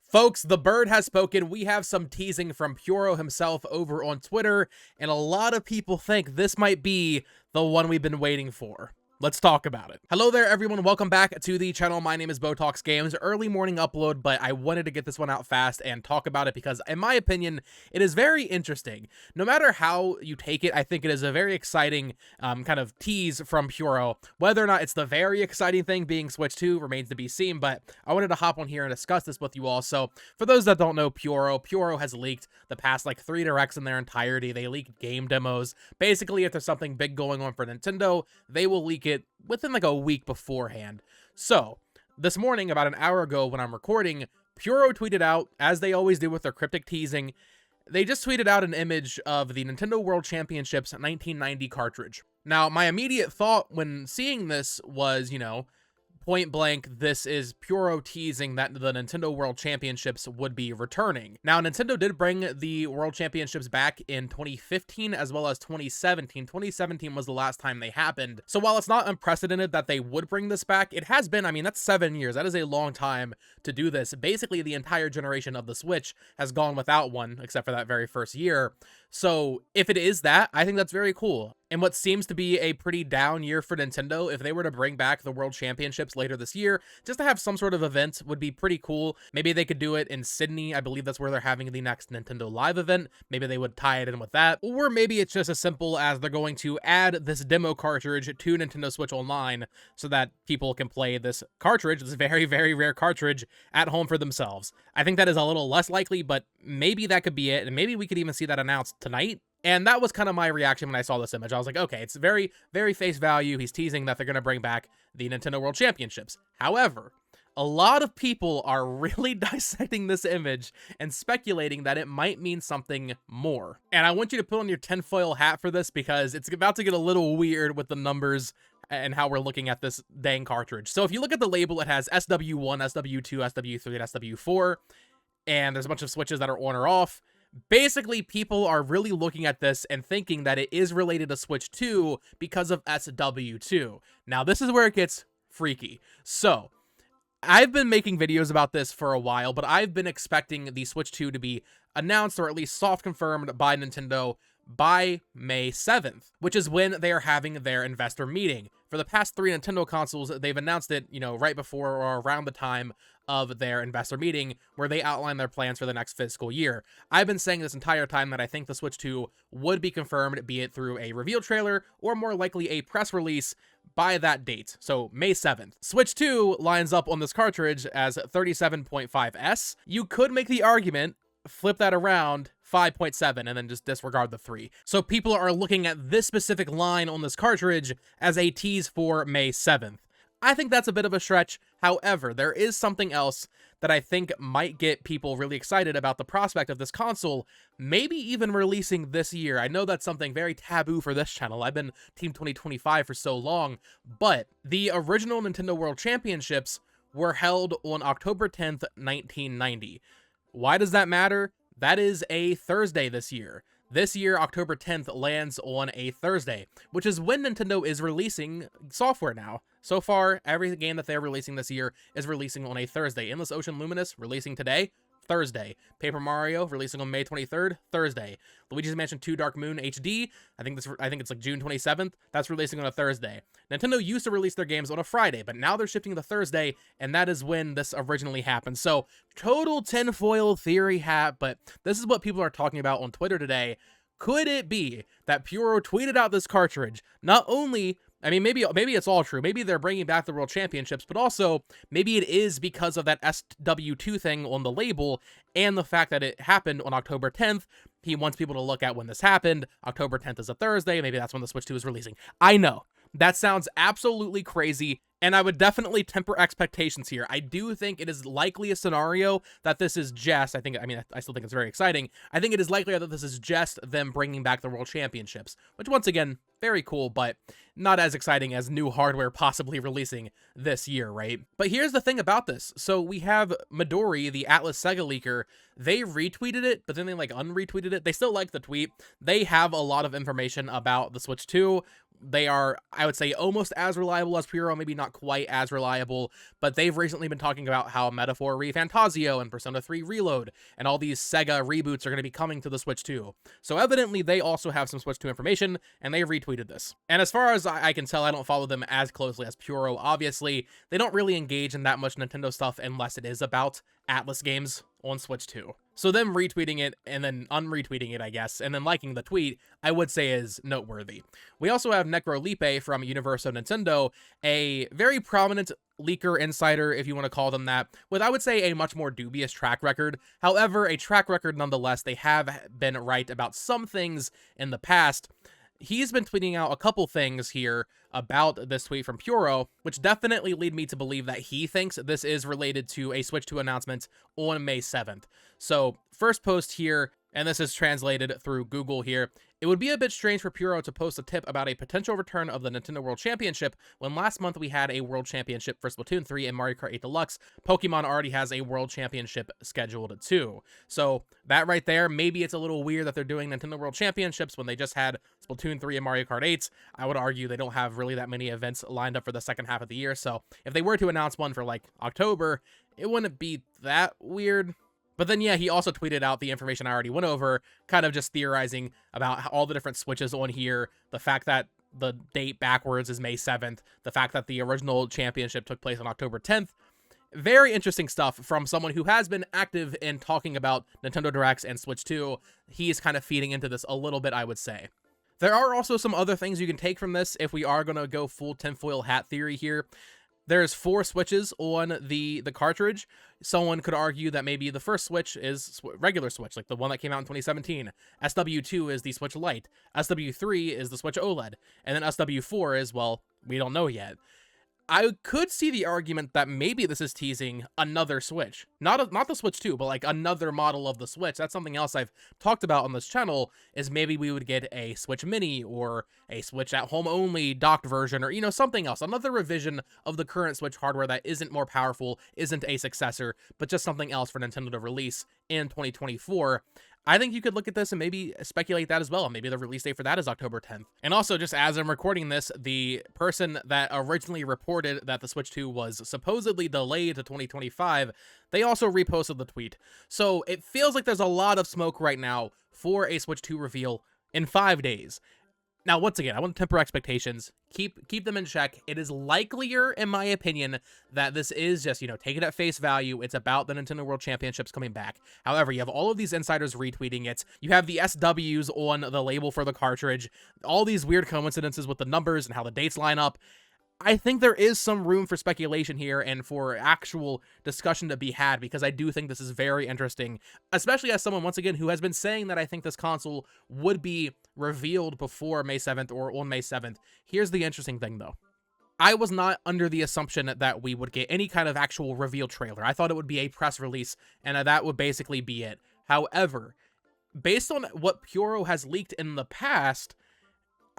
Folks, the bird has spoken. We have some teasing from Pyoro himself over on Twitter, and a lot of people think this might be the one we've been waiting for. Let's talk about it. Hello there, everyone. Welcome back to the channel. My name is Botox Games. Early morning upload, but I wanted to get this one out fast and talk about it because, in my opinion, it is very interesting. No matter how you take it, I think it is a very exciting kind of tease from Pyoro. Whether or not it's the very exciting thing being Switch 2 remains to be seen, but I wanted to hop on here and discuss this with you all. So, for those that don't know Pyoro has leaked the past like 3 directs in their entirety. They leaked game demos. Basically, if there's something big going on for Nintendo, they will leak it within like a week beforehand. So, this morning, about an hour ago when I'm recording, Pyoro tweeted out, as they always do with their cryptic teasing, they just tweeted out an image of the Nintendo World Championships 1990 cartridge. Now, my immediate thought when seeing this was, point blank, this is Pyoro teasing that the Nintendo World Championships would be returning. Now, Nintendo did bring the World Championships back in 2015 as well as 2017. 2017 was the last time they happened. So while it's not unprecedented that they would bring this back, it has been, that's 7 years. That is a long time to do this. Basically, the entire generation of the Switch has gone without one, except for that very first year. So if it is that, I think that's very cool. And what seems to be a pretty down year for Nintendo, if they were to bring back the World Championships later this year, just to have some sort of event would be pretty cool. Maybe they could do it in Sydney. I believe that's where they're having the next Nintendo Live event. Maybe they would tie it in with that. Or maybe it's just as simple as they're going to add this demo cartridge to Nintendo Switch Online so that people can play this cartridge, this very, very rare cartridge, at home for themselves. I think that is a little less likely, but maybe that could be it. And maybe we could even see that announced tonight. And that was kind of my reaction when I saw this image. I was like, okay, it's very, very face value. He's teasing that they're going to bring back the Nintendo World Championships. However, a lot of people are really dissecting this image and speculating that it might mean something more. And I want you to put on your tinfoil hat for this because it's about to get a little weird with the numbers and how we're looking at this dang cartridge. So if you look at the label, it has SW1, SW2, SW3, and SW4. And there's a bunch of switches that are on or off. Basically, people are really looking at this and thinking that it is related to Switch 2 because of SW2. Now, this is where it gets freaky. So, I've been making videos about this for a while, but I've been expecting the Switch 2 to be announced or at least soft confirmed by Nintendo by May 7th, which is when they are having their investor meeting. For the past 3 Nintendo consoles, they've announced it, right before or around the time of their investor meeting where they outline their plans for the next fiscal year. I've been saying this entire time that I think the Switch 2 would be confirmed, be it through a reveal trailer or more likely a press release by that date, so May 7th. Switch 2 lines up on this cartridge as 37.5S. You could make the argument, flip that around, 5.7, and then just disregard the 3. So people are looking at this specific line on this cartridge as a tease for May 7th. I think that's a bit of a stretch. However, there is something else that I think might get people really excited about the prospect of this console, maybe even releasing this year. I know that's something very taboo for this channel. I've been Team 2025 for so long, but the original Nintendo World Championships were held on October 10th, 1990. Why does that matter? That is a Thursday this year. This year, October 10th lands on a Thursday, which is when Nintendo is releasing software now. So far, every game that they're releasing this year is releasing on a Thursday. Endless Ocean Luminous releasing today, Thursday. Paper Mario releasing on May 23rd, Thursday. Luigi's Mansion 2 Dark Moon HD, I think it's like June 27th, that's releasing on a Thursday. Nintendo used to release their games on a Friday, but now they're shifting to Thursday, and that is when this originally happened. So, total tinfoil theory hat, but this is what people are talking about on Twitter today. Could it be that Pyoro tweeted out this cartridge, not only, maybe it's all true, maybe they're bringing back the World Championships, but also, maybe it is because of that SW2 thing on the label, and the fact that it happened on October 10th, he wants people to look at when this happened. October 10th is a Thursday, maybe that's when the Switch 2 is releasing. I know, that sounds absolutely crazy, and I would definitely temper expectations here. I do think it is likely a scenario that this is just, I still think it's very exciting. I think it is likely that this is just them bringing back the World Championships, which once again, very cool, but not as exciting as new hardware possibly releasing this year, right? But here's the thing about this. So we have Midori, the Atlas Sega leaker. They retweeted it, but then they like unretweeted it. They still like the tweet. They have a lot of information about the Switch 2. They are, I would say, almost as reliable as Pyoro, maybe not quite as reliable, but they've recently been talking about how Metaphor ReFantazio and Persona 3 Reload and all these Sega reboots are going to be coming to the Switch 2. So evidently, they also have some Switch 2 information, and they retweeted this. And as far as I can tell, I don't follow them as closely as Pyoro. Obviously, they don't really engage in that much Nintendo stuff unless it is about Atlas games on Switch 2. So them retweeting it and then unretweeting it, I guess, and then liking the tweet, I would say is noteworthy. We also have Necrolipe from Universo Nintendo, a very prominent leaker insider, if you want to call them that, with, I would say, a much more dubious track record. However, a track record nonetheless. They have been right about some things in the past. He's been tweeting out a couple things here about this tweet from Pyoro, which definitely lead me to believe that he thinks this is related to a Switch 2 announcement on May 7th. So, first post here, and this is translated through Google here. It would be a bit strange for Pyoro to post a tip about a potential return of the Nintendo World Championship when last month we had a World Championship for Splatoon 3 and Mario Kart 8 Deluxe. Pokemon already has a World Championship scheduled too. So that right there, maybe it's a little weird that they're doing Nintendo World Championships when they just had Splatoon 3 and Mario Kart 8. I would argue they don't have really that many events lined up for the second half of the year. So if they were to announce one for like October, it wouldn't be that weird. But then, yeah, he also tweeted out the information I already went over, kind of just theorizing about all the different Switches on here, the fact that the date backwards is May 7th, the fact that the original championship took place on October 10th. Very interesting stuff from someone who has been active in talking about Nintendo Directs and Switch 2. He's kind of feeding into this a little bit, I would say. There are also some other things you can take from this if we are going to go full tinfoil hat theory here. There's 4 Switches on the cartridge. Someone could argue that maybe the first Switch is regular Switch, like the one that came out in 2017. SW2 is the Switch Lite. SW3 is the Switch OLED. And then SW4 is, well, we don't know yet. I could see the argument that maybe this is teasing another Switch. Not the Switch 2, but like another model of the Switch. That's something else I've talked about on this channel, is maybe we would get a Switch Mini or a Switch at home only docked version, or, you know, something else. Another revision of the current Switch hardware that isn't more powerful, isn't a successor, but just something else for Nintendo to release in 2024. I think you could look at this and maybe speculate that as well. Maybe the release date for that is October 10th. And also, just as I'm recording this, the person that originally reported that the Switch 2 was supposedly delayed to 2025, they also reposted the tweet. So it feels like there's a lot of smoke right now for a Switch 2 reveal in 5 days. Now, once again, I want to temper expectations, keep them in check. It is likelier, in my opinion, that this is just, you know, take it at face value. It's about the Nintendo World Championships coming back. However, you have all of these insiders retweeting it. You have the SWs on the label for the cartridge. All these weird coincidences with the numbers and how the dates line up. I think there is some room for speculation here and for actual discussion to be had, because I do think this is very interesting, especially as someone, once again, who has been saying that I think this console would be revealed before May 7th or on May 7th. Here's the interesting thing, though. I was not under the assumption that we would get any kind of actual reveal trailer. I thought it would be a press release, and that would basically be it. However, based on what Pyoro has leaked in the past,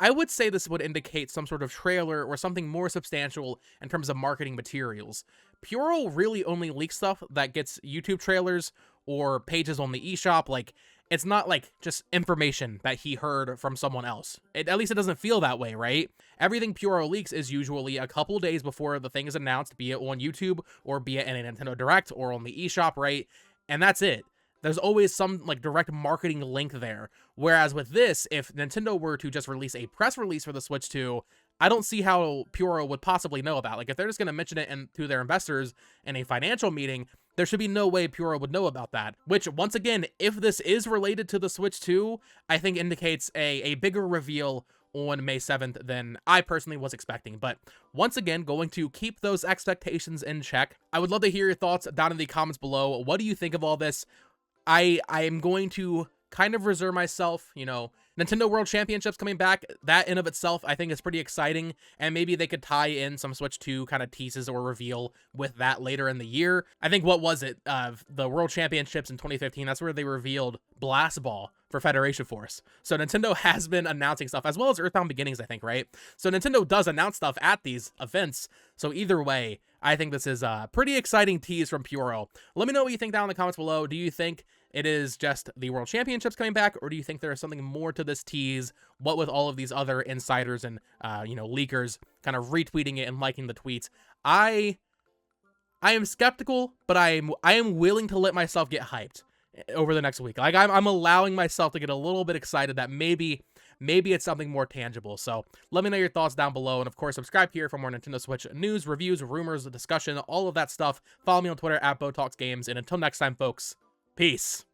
I would say this would indicate some sort of trailer or something more substantial in terms of marketing materials. Pyoro really only leaks stuff that gets YouTube trailers or pages on the eShop. Like, it's not like just information that he heard from someone else. At least it doesn't feel that way, right? Everything Pyoro leaks is usually a couple days before the thing is announced, be it on YouTube or be it in a Nintendo Direct or on the eShop, right? And that's it. There's always some like direct marketing link there. Whereas with this, if Nintendo were to just release a press release for the Switch 2, I don't see how Pyoro would possibly know about. Like, if they're just going to mention it to their investors in a financial meeting, there should be no way Pyoro would know about that. Which, once again, if this is related to the Switch 2, I think indicates a bigger reveal on May 7th than I personally was expecting. But once again, going to keep those expectations in check. I would love to hear your thoughts down in the comments below. What do you think of all this? I am going to kind of reserve myself, you know, Nintendo World Championships coming back, that in of itself I think is pretty exciting, and maybe they could tie in some Switch 2 kind of teases or reveal with that later in the year. I think, what was it, the World Championships in 2015, that's where they revealed Blast Ball for Federation Force. So Nintendo has been announcing stuff, as well as Earthbound Beginnings, I think, right? So Nintendo does announce stuff at these events, so either way, I think this is a pretty exciting tease from Pyoro. Let me know what you think down in the comments below. Do you think it is just the World Championships coming back, or do you think there is something more to this tease? What with all of these other insiders and, leakers kind of retweeting it and liking the tweets? I am skeptical, but I am willing to let myself get hyped over the next week. Like, I'm allowing myself to get a little bit excited that maybe it's something more tangible. So let me know your thoughts down below, and of course subscribe here for more Nintendo Switch news, reviews, rumors, discussion, all of that stuff. Follow me on Twitter at BoTalksGames, and until next time, folks, peace.